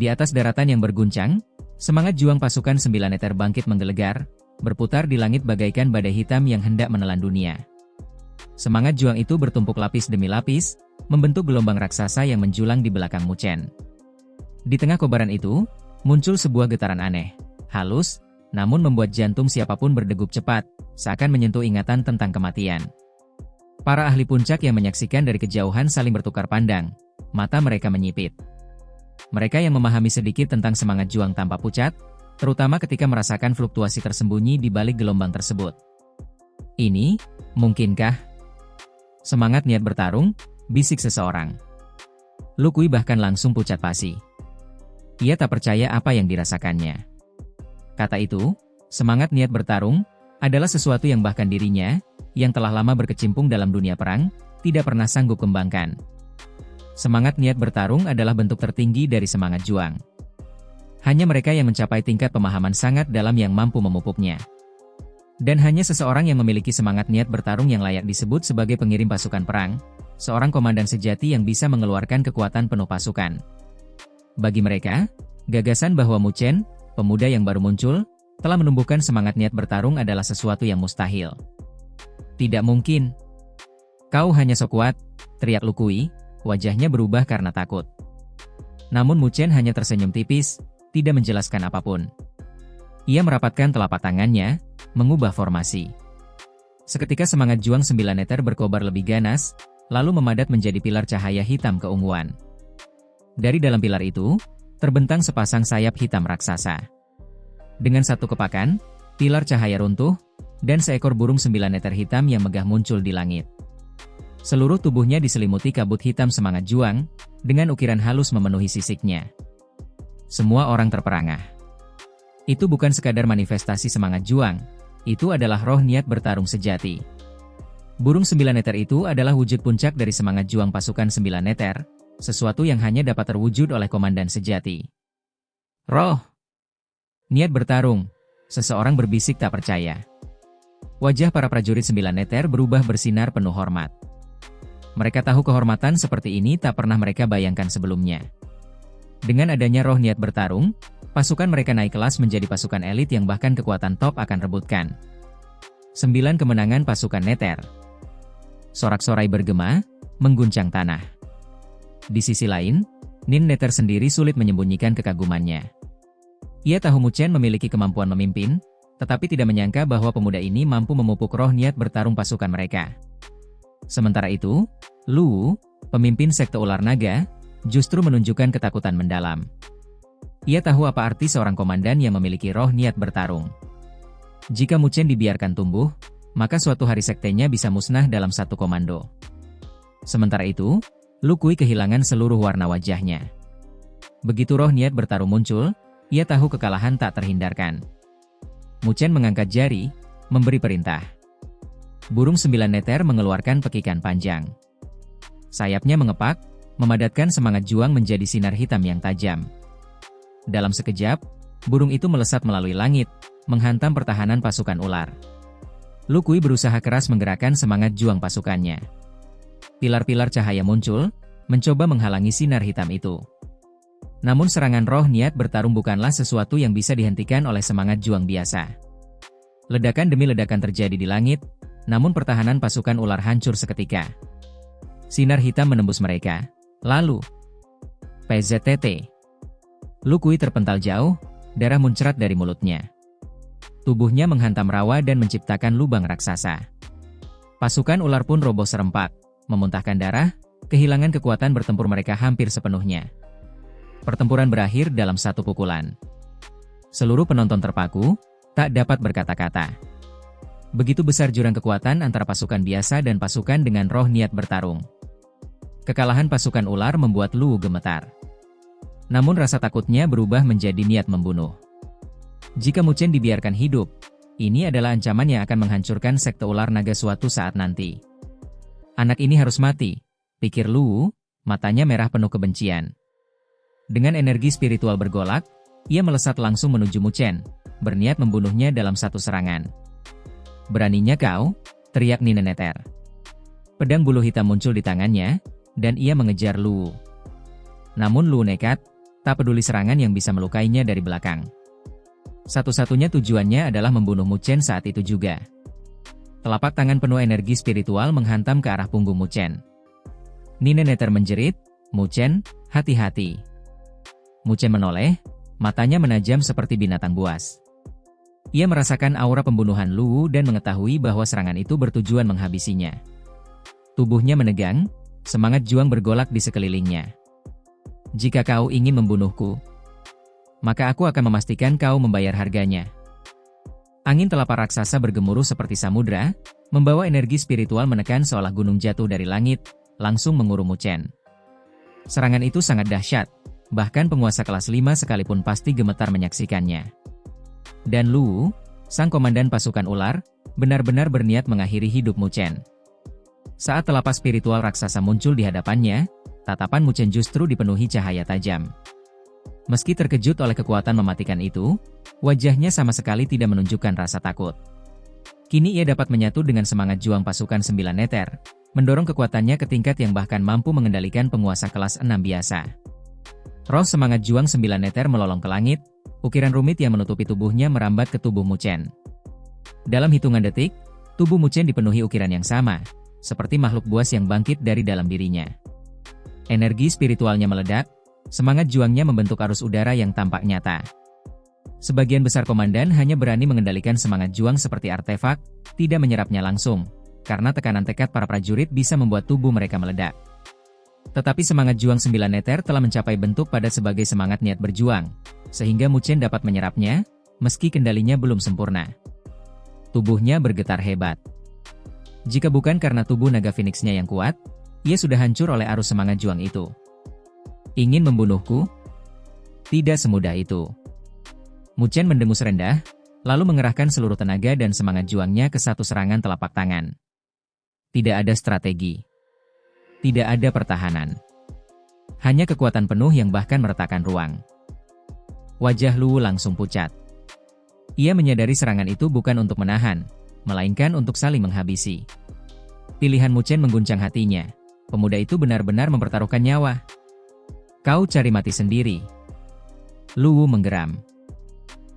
Di atas daratan yang berguncang, semangat juang pasukan 9 Nether bangkit menggelegar, berputar di langit bagaikan badai hitam yang hendak menelan dunia. Semangat juang itu bertumpuk lapis demi lapis, membentuk gelombang raksasa yang menjulang di belakang Mu Chen. Di tengah kobaran itu, muncul sebuah getaran aneh, halus, namun membuat jantung siapapun berdegup cepat, seakan menyentuh ingatan tentang kematian. Para ahli puncak yang menyaksikan dari kejauhan saling bertukar pandang, mata mereka menyipit. Mereka yang memahami sedikit tentang semangat juang tanpa pucat, terutama ketika merasakan fluktuasi tersembunyi di balik gelombang tersebut. Ini, mungkinkah? Semangat niat bertarung, bisik seseorang. Lu Kui bahkan langsung pucat pasi. Ia tak percaya apa yang dirasakannya. Kata itu, semangat niat bertarung, adalah sesuatu yang bahkan dirinya, yang telah lama berkecimpung dalam dunia perang, tidak pernah sanggup kembangkan. Semangat niat bertarung adalah bentuk tertinggi dari semangat juang. Hanya mereka yang mencapai tingkat pemahaman sangat dalam yang mampu memupuknya. Dan hanya seseorang yang memiliki semangat niat bertarung yang layak disebut sebagai pengirim pasukan perang, seorang komandan sejati yang bisa mengeluarkan kekuatan penuh pasukan. Bagi mereka, gagasan bahwa Mu Chen, pemuda yang baru muncul, telah menumbuhkan semangat niat bertarung adalah sesuatu yang mustahil. Tidak mungkin. Kau hanya sok kuat, teriak Lu Kui. Wajahnya berubah karena takut. Namun Mu Chen hanya tersenyum tipis, tidak menjelaskan apapun. Ia merapatkan telapak tangannya, mengubah formasi. Seketika semangat juang 9 Nether berkobar lebih ganas, lalu memadat menjadi pilar cahaya hitam keunguan. Dari dalam pilar itu, terbentang sepasang sayap hitam raksasa. Dengan satu kepakan, pilar cahaya runtuh, dan seekor burung 9 Nether hitam yang megah muncul di langit. Seluruh tubuhnya diselimuti kabut hitam semangat juang, dengan ukiran halus memenuhi sisiknya. Semua orang terperangah. Itu bukan sekadar manifestasi semangat juang, itu adalah roh niat bertarung sejati. Burung 9 Nether itu adalah wujud puncak dari semangat juang pasukan 9 Nether, sesuatu yang hanya dapat terwujud oleh komandan sejati. Roh niat bertarung, seseorang berbisik tak percaya. Wajah para prajurit 9 Nether berubah bersinar penuh hormat. Mereka tahu kehormatan seperti ini tak pernah mereka bayangkan sebelumnya. Dengan adanya roh niat bertarung, pasukan mereka naik kelas menjadi pasukan elit yang bahkan kekuatan top akan rebutkan. 9 kemenangan pasukan Nether. Sorak-sorai bergema, mengguncang tanah. Di sisi lain, Nin Nether sendiri sulit menyembunyikan kekagumannya. Ia tahu Mu Chen memiliki kemampuan memimpin, tetapi tidak menyangka bahwa pemuda ini mampu memupuk roh niat bertarung pasukan mereka. Sementara itu, Lu, pemimpin sekte ular naga, justru menunjukkan ketakutan mendalam. Ia tahu apa arti seorang komandan yang memiliki roh niat bertarung. Jika Mu Chen dibiarkan tumbuh, maka suatu hari sektenya bisa musnah dalam satu komando. Sementara itu, Lu Kui kehilangan seluruh warna wajahnya. Begitu roh niat bertarung muncul, ia tahu kekalahan tak terhindarkan. Mu Chen mengangkat jari, memberi perintah. Burung 9 Nether mengeluarkan pekikan panjang. Sayapnya mengepak, memadatkan semangat juang menjadi sinar hitam yang tajam. Dalam sekejap, burung itu melesat melalui langit, menghantam pertahanan pasukan ular. Lu Kui berusaha keras menggerakkan semangat juang pasukannya. Pilar-pilar cahaya muncul, mencoba menghalangi sinar hitam itu. Namun serangan roh niat bertarung bukanlah sesuatu yang bisa dihentikan oleh semangat juang biasa. Ledakan demi ledakan terjadi di langit, namun pertahanan pasukan ular hancur seketika. Sinar hitam menembus mereka. Lalu, PZTT. Lu Kui terpental jauh, darah muncrat dari mulutnya. Tubuhnya menghantam rawa dan menciptakan lubang raksasa. Pasukan ular pun roboh serempak, memuntahkan darah, kehilangan kekuatan bertempur mereka hampir sepenuhnya. Pertempuran berakhir dalam satu pukulan. Seluruh penonton terpaku, tak dapat berkata-kata. Begitu besar jurang kekuatan antara pasukan biasa dan pasukan dengan roh niat bertarung. Kekalahan pasukan ular membuat Lu gemetar. Namun rasa takutnya berubah menjadi niat membunuh. Jika Mu Chen dibiarkan hidup, ini adalah ancaman yang akan menghancurkan sekte ular naga suatu saat nanti. Anak ini harus mati, pikir Lu, matanya merah penuh kebencian. Dengan energi spiritual bergolak, ia melesat langsung menuju Mu Chen, berniat membunuhnya dalam satu serangan. Beraninya kau, teriak Nin Nether. Pedang bulu hitam muncul di tangannya, dan ia mengejar Lu. Namun Lu nekat, tak peduli serangan yang bisa melukainya dari belakang. Satu-satunya tujuannya adalah membunuh Mu Chen saat itu juga. Telapak tangan penuh energi spiritual menghantam ke arah punggung Mu Chen. Nine Nether menjerit, "Mu Chen, hati-hati." Mu Chen menoleh, matanya menajam seperti binatang buas. Ia merasakan aura pembunuhan Luwu dan mengetahui bahwa serangan itu bertujuan menghabisinya. Tubuhnya menegang, semangat juang bergolak di sekelilingnya. "Jika kau ingin membunuhku, maka aku akan memastikan kau membayar harganya." Angin telapak raksasa bergemuruh seperti samudra, membawa energi spiritual menekan seolah gunung jatuh dari langit, langsung mengurung Mu Chen. Serangan itu sangat dahsyat, bahkan penguasa kelas 5 sekalipun pasti gemetar menyaksikannya. Dan Luwu, sang komandan pasukan ular, benar-benar berniat mengakhiri hidup Mu Chen. Saat telapak spiritual raksasa muncul di hadapannya, tatapan Mu Chen justru dipenuhi cahaya tajam. Meski terkejut oleh kekuatan mematikan itu, wajahnya sama sekali tidak menunjukkan rasa takut. Kini ia dapat menyatu dengan semangat juang pasukan 9 Nether, mendorong kekuatannya ke tingkat yang bahkan mampu mengendalikan penguasa kelas 6 biasa. Roh semangat juang 9 Nether melolong ke langit, ukiran rumit yang menutupi tubuhnya merambat ke tubuh Mu Chen. Dalam hitungan detik, tubuh Mu Chen dipenuhi ukiran yang sama, seperti makhluk buas yang bangkit dari dalam dirinya. Energi spiritualnya meledak, semangat juangnya membentuk arus udara yang tampak nyata. Sebagian besar komandan hanya berani mengendalikan semangat juang seperti artefak, tidak menyerapnya langsung, karena tekanan tekad para prajurit bisa membuat tubuh mereka meledak. Tetapi semangat juang 9 Nether telah mencapai bentuk pada sebagai semangat niat berjuang, sehingga Mu Chen dapat menyerapnya, meski kendalinya belum sempurna. Tubuhnya bergetar hebat. Jika bukan karena tubuh naga Phoenix-nya yang kuat, ia sudah hancur oleh arus semangat juang itu. Ingin membunuhku? Tidak semudah itu. Mu Chen mendengus rendah, lalu mengerahkan seluruh tenaga dan semangat juangnya ke satu serangan telapak tangan. Tidak ada strategi. Tidak ada pertahanan. Hanya kekuatan penuh yang bahkan meretakkan ruang. Wajah Luwu langsung pucat. Ia menyadari serangan itu bukan untuk menahan, melainkan untuk saling menghabisi. Pilihan Mu Chen mengguncang hatinya. Pemuda itu benar-benar mempertaruhkan nyawa. "Kau cari mati sendiri." Luwu menggeram.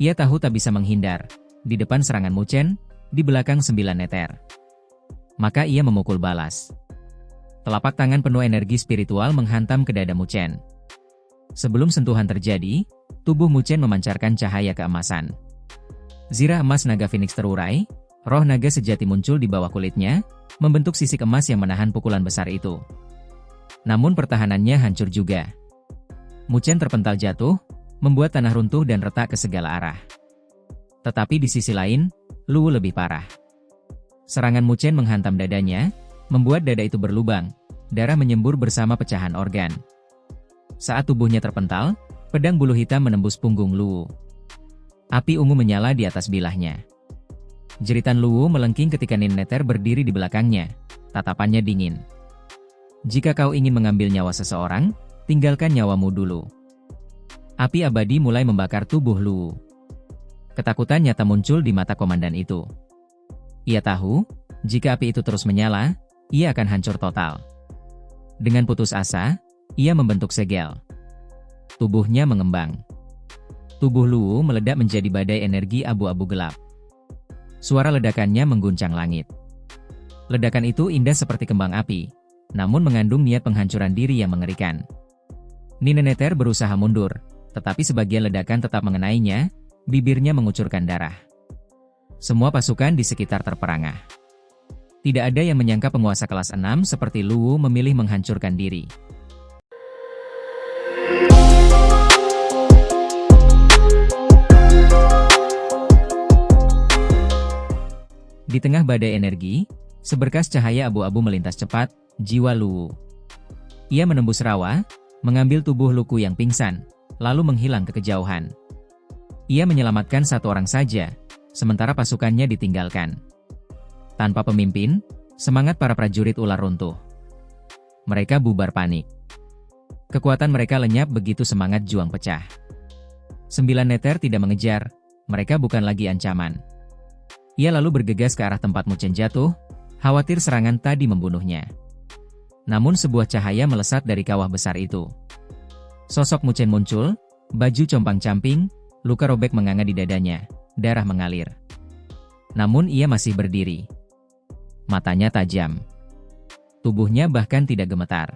Ia tahu tak bisa menghindar. Di depan serangan Mu Chen, di belakang 9 Nether. Maka ia memukul balas. Telapak tangan penuh energi spiritual menghantam ke dada Mu Chen. Sebelum sentuhan terjadi, tubuh Mu Chen memancarkan cahaya keemasan. Zirah emas naga Phoenix terurai, roh naga sejati muncul di bawah kulitnya, membentuk sisik emas yang menahan pukulan besar itu. Namun pertahanannya hancur juga. Mu Chen terpental jatuh, membuat tanah runtuh dan retak ke segala arah. Tetapi di sisi lain, Luwu lebih parah. Serangan Mu Chen menghantam dadanya, membuat dada itu berlubang, darah menyembur bersama pecahan organ. Saat tubuhnya terpental, pedang bulu hitam menembus punggung Luwu. Api ungu menyala di atas bilahnya. Jeritan Luwu melengking ketika Nine Nether berdiri di belakangnya, tatapannya dingin. "Jika kau ingin mengambil nyawa seseorang, tinggalkan nyawamu dulu." Api abadi mulai membakar tubuh Luwu. Ketakutan nyata muncul di mata komandan itu. Ia tahu, jika api itu terus menyala, ia akan hancur total. Dengan putus asa, ia membentuk segel. Tubuhnya mengembang. Tubuh Luwu meledak menjadi badai energi abu-abu gelap. Suara ledakannya mengguncang langit. Ledakan itu indah seperti kembang api, namun mengandung niat penghancuran diri yang mengerikan. Nine Nether berusaha mundur, tetapi sebagian ledakan tetap mengenainya, bibirnya mengucurkan darah. Semua pasukan di sekitar terperangah. Tidak ada yang menyangka penguasa kelas 6 seperti Luwu memilih menghancurkan diri. Di tengah badai energi, seberkas cahaya abu-abu melintas cepat, jiwa Luwu. Ia menembus rawa, mengambil tubuh Luku yang pingsan, lalu menghilang ke kejauhan. Ia menyelamatkan satu orang saja, sementara pasukannya ditinggalkan. Tanpa pemimpin, semangat para prajurit ular runtuh. Mereka bubar panik. Kekuatan mereka lenyap begitu semangat juang pecah. 9 Nether tidak mengejar, mereka bukan lagi ancaman. Ia lalu bergegas ke arah tempat Mu Chen jatuh, khawatir serangan tadi membunuhnya. Namun sebuah cahaya melesat dari kawah besar itu. Sosok Mu Chen muncul, baju compang-camping, luka robek menganga di dadanya, darah mengalir. Namun ia masih berdiri. Matanya tajam. Tubuhnya bahkan tidak gemetar.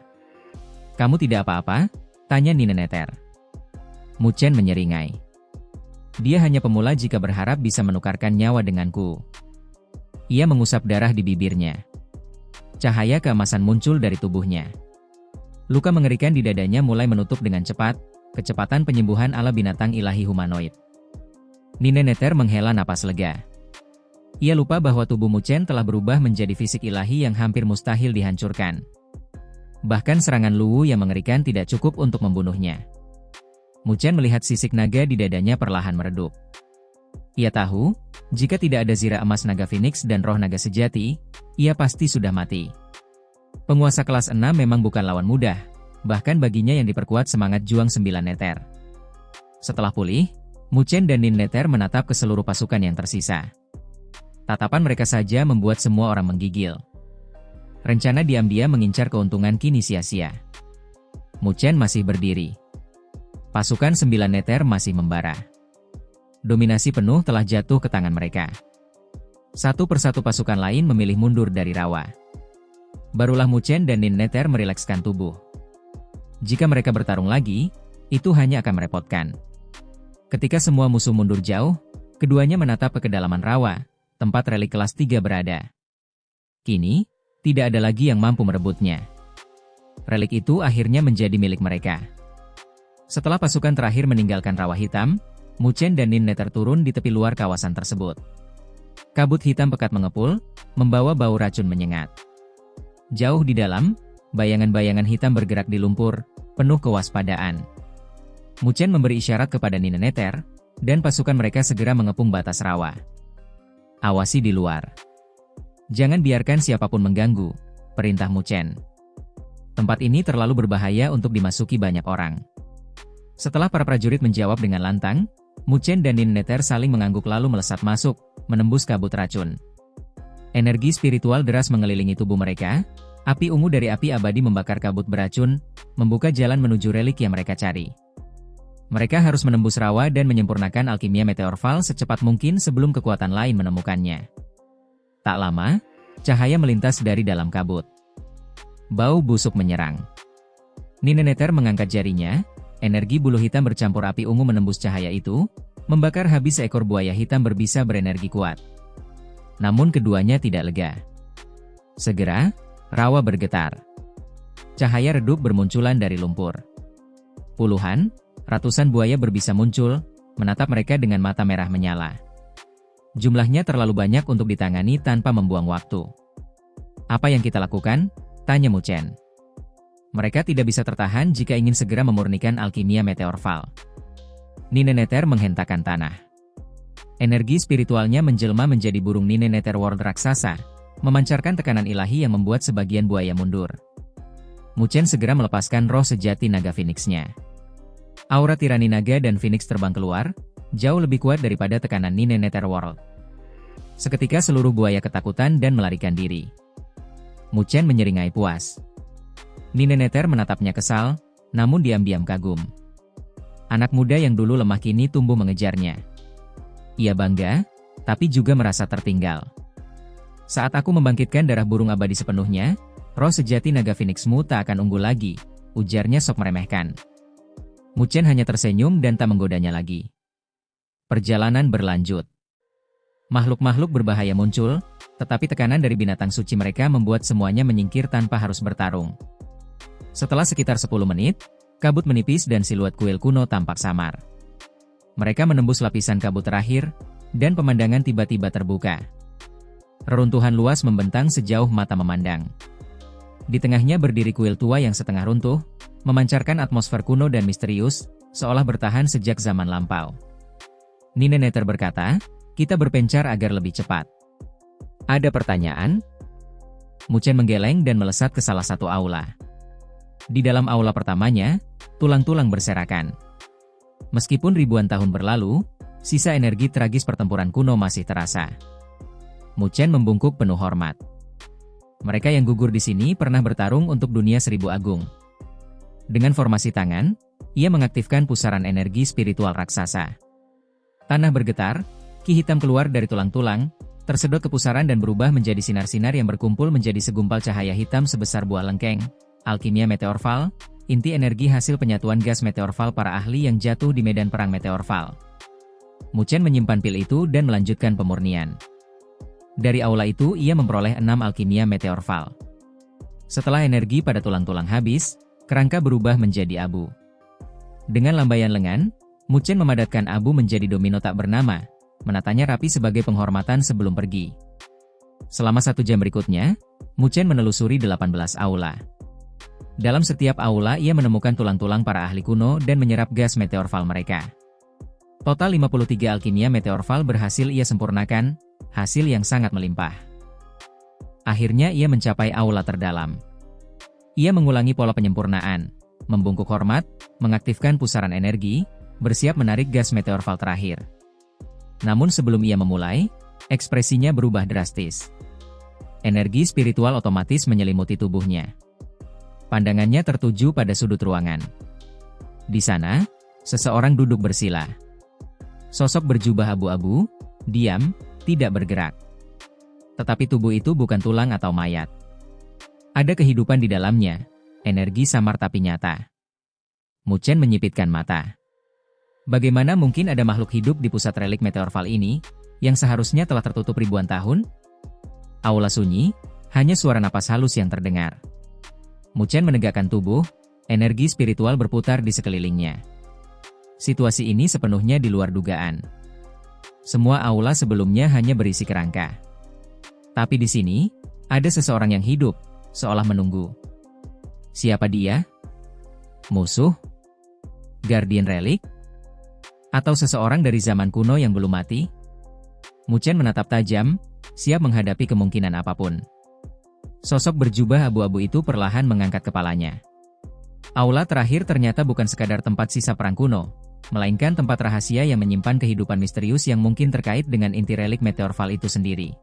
"Kamu tidak apa-apa?" tanya Nineneter. Mu Chen menyeringai. "Dia hanya pemula jika berharap bisa menukarkan nyawa denganku." Ia mengusap darah di bibirnya. Cahaya keemasan muncul dari tubuhnya. Luka mengerikan di dadanya mulai menutup dengan cepat, kecepatan penyembuhan ala binatang ilahi humanoid. Nineneter menghela napas lega. Ia lupa bahwa tubuh Mu Chen telah berubah menjadi fisik ilahi yang hampir mustahil dihancurkan. Bahkan serangan Luwu yang mengerikan tidak cukup untuk membunuhnya. Mu Chen melihat sisik naga di dadanya perlahan meredup. Ia tahu, jika tidak ada zira emas naga Phoenix dan roh naga sejati, ia pasti sudah mati. Penguasa kelas 6 memang bukan lawan mudah, bahkan baginya yang diperkuat semangat juang 9 neter. Setelah pulih, Mu Chen dan Nineter menatap ke seluruh pasukan yang tersisa. Tatapan mereka saja membuat semua orang menggigil. Rencana diam-diam mengincar keuntungan kini sia-sia. Mu Chen masih berdiri. Pasukan 9 neter masih membara. Dominasi penuh telah jatuh ke tangan mereka. Satu persatu pasukan lain memilih mundur dari rawa. Barulah Mu Chen dan Nineter merilekskan tubuh. Jika mereka bertarung lagi, itu hanya akan merepotkan. Ketika semua musuh mundur jauh, keduanya menatap ke kedalaman rawa, tempat relik kelas 3 berada. Kini, tidak ada lagi yang mampu merebutnya. Relik itu akhirnya menjadi milik mereka. Setelah pasukan terakhir meninggalkan rawa hitam, Mu Chen dan Nineter turun di tepi luar kawasan tersebut. Kabut hitam pekat mengepul, membawa bau racun menyengat. Jauh di dalam, bayangan-bayangan hitam bergerak di lumpur, penuh kewaspadaan. Mu Chen memberi isyarat kepada Nineter, dan pasukan mereka segera mengepung batas rawa. "Awasi di luar. Jangan biarkan siapapun mengganggu," perintah Mu Chen. "Tempat ini terlalu berbahaya untuk dimasuki banyak orang." Setelah para prajurit menjawab dengan lantang, Mu Chen dan Nineter saling mengangguk lalu melesat masuk, menembus kabut racun. Energi spiritual deras mengelilingi tubuh mereka, api ungu dari api abadi membakar kabut beracun, membuka jalan menuju relik yang mereka cari. Mereka harus menembus rawa dan menyempurnakan alkimia meteor Val secepat mungkin sebelum kekuatan lain menemukannya. Tak lama, cahaya melintas dari dalam kabut. Bau busuk menyerang. Nineter mengangkat jarinya, energi bulu hitam bercampur api ungu menembus cahaya itu, membakar habis seekor buaya hitam berbisa berenergi kuat. Namun keduanya tidak lega. Segera, rawa bergetar. Cahaya redup bermunculan dari lumpur. Puluhan, ratusan buaya berbisa muncul, menatap mereka dengan mata merah menyala. Jumlahnya terlalu banyak untuk ditangani tanpa membuang waktu. "Apa yang kita lakukan?" tanya Mu Chen. Mereka tidak bisa tertahan jika ingin segera memurnikan alkimia meteor Val. Nineter menghentakkan tanah. Energi spiritualnya menjelma menjadi burung Nineter World raksasa, memancarkan tekanan ilahi yang membuat sebagian buaya mundur. Mu Chen segera melepaskan roh sejati naga Phoenix-nya. Aura tirani naga dan Phoenix terbang keluar, jauh lebih kuat daripada tekanan Nineter World. Seketika seluruh buaya ketakutan dan melarikan diri. Mu Chen menyeringai puas. Nineter menatapnya kesal, namun diam-diam kagum. Anak muda yang dulu lemah kini tumbuh mengejarnya. Ia bangga, tapi juga merasa tertinggal. "Saat aku membangkitkan darah burung abadi sepenuhnya, roh sejati naga Phoenix-mu tak akan unggul lagi," ujarnya sok meremehkan. Mu Chen hanya tersenyum dan tak menggodanya lagi. Perjalanan berlanjut. Makhluk-makhluk berbahaya muncul, tetapi tekanan dari binatang suci mereka membuat semuanya menyingkir tanpa harus bertarung. Setelah sekitar 10 menit, kabut menipis dan siluet kuil kuno tampak samar. Mereka menembus lapisan kabut terakhir, dan pemandangan tiba-tiba terbuka. Reruntuhan luas membentang sejauh mata memandang. Di tengahnya berdiri kuil tua yang setengah runtuh, memancarkan atmosfer kuno dan misterius, seolah bertahan sejak zaman lampau. Nineter berkata, "Kita berpencar agar lebih cepat." "Ada pertanyaan?" Mu Chen menggeleng dan melesat ke salah satu aula. Di dalam aula pertamanya, tulang-tulang berserakan. Meskipun ribuan tahun berlalu, sisa energi tragis pertempuran kuno masih terasa. Mu Chen membungkuk penuh hormat. Mereka yang gugur di sini pernah bertarung untuk dunia 1000 agung. Dengan formasi tangan, ia mengaktifkan pusaran energi spiritual raksasa. Tanah bergetar, ki hitam keluar dari tulang-tulang, tersedot ke pusaran dan berubah menjadi sinar-sinar yang berkumpul menjadi segumpal cahaya hitam sebesar buah lengkeng. Alkimia meteorfal, inti energi hasil penyatuan gas meteorfal para ahli yang jatuh di medan perang meteorfal. Mu Chen menyimpan pil itu dan melanjutkan pemurnian. Dari aula itu ia memperoleh 6 alkimia meteorfal. Setelah energi pada tulang-tulang habis, kerangka berubah menjadi abu. Dengan lambaian lengan, Mu Chen memadatkan abu menjadi domino tak bernama, menatanya rapi sebagai penghormatan sebelum pergi. Selama 1 jam berikutnya, Mu Chen menelusuri 18 aula. Dalam setiap aula ia menemukan tulang-tulang para ahli kuno dan menyerap gas meteorfal mereka. Total 53 alkimia meteorfal berhasil ia sempurnakan, hasil yang sangat melimpah. Akhirnya ia mencapai aula terdalam. Ia mengulangi pola penyempurnaan, membungkuk hormat, mengaktifkan pusaran energi, bersiap menarik gas meteorfal terakhir. Namun sebelum ia memulai, ekspresinya berubah drastis. Energi spiritual otomatis menyelimuti tubuhnya. Pandangannya tertuju pada sudut ruangan. Di sana, seseorang duduk bersila. Sosok berjubah abu-abu, diam, tidak bergerak. Tetapi tubuh itu bukan tulang atau mayat. Ada kehidupan di dalamnya, energi samar tapi nyata. Mu Chen menyipitkan mata. Bagaimana mungkin ada makhluk hidup di pusat relik meteorfal ini, yang seharusnya telah tertutup ribuan tahun? Aula sunyi, hanya suara napas halus yang terdengar. Mu Chen menegakkan tubuh, energi spiritual berputar di sekelilingnya. Situasi ini sepenuhnya di luar dugaan. Semua aula sebelumnya hanya berisi kerangka. Tapi di sini, ada seseorang yang hidup, seolah menunggu. Siapa dia? Musuh? Guardian Relik? Atau seseorang dari zaman kuno yang belum mati? Mu Chen menatap tajam, siap menghadapi kemungkinan apapun. Sosok berjubah abu-abu itu perlahan mengangkat kepalanya. Aula terakhir ternyata bukan sekadar tempat sisa perang kuno, melainkan tempat rahasia yang menyimpan kehidupan misterius yang mungkin terkait dengan inti relik meteorfal itu sendiri.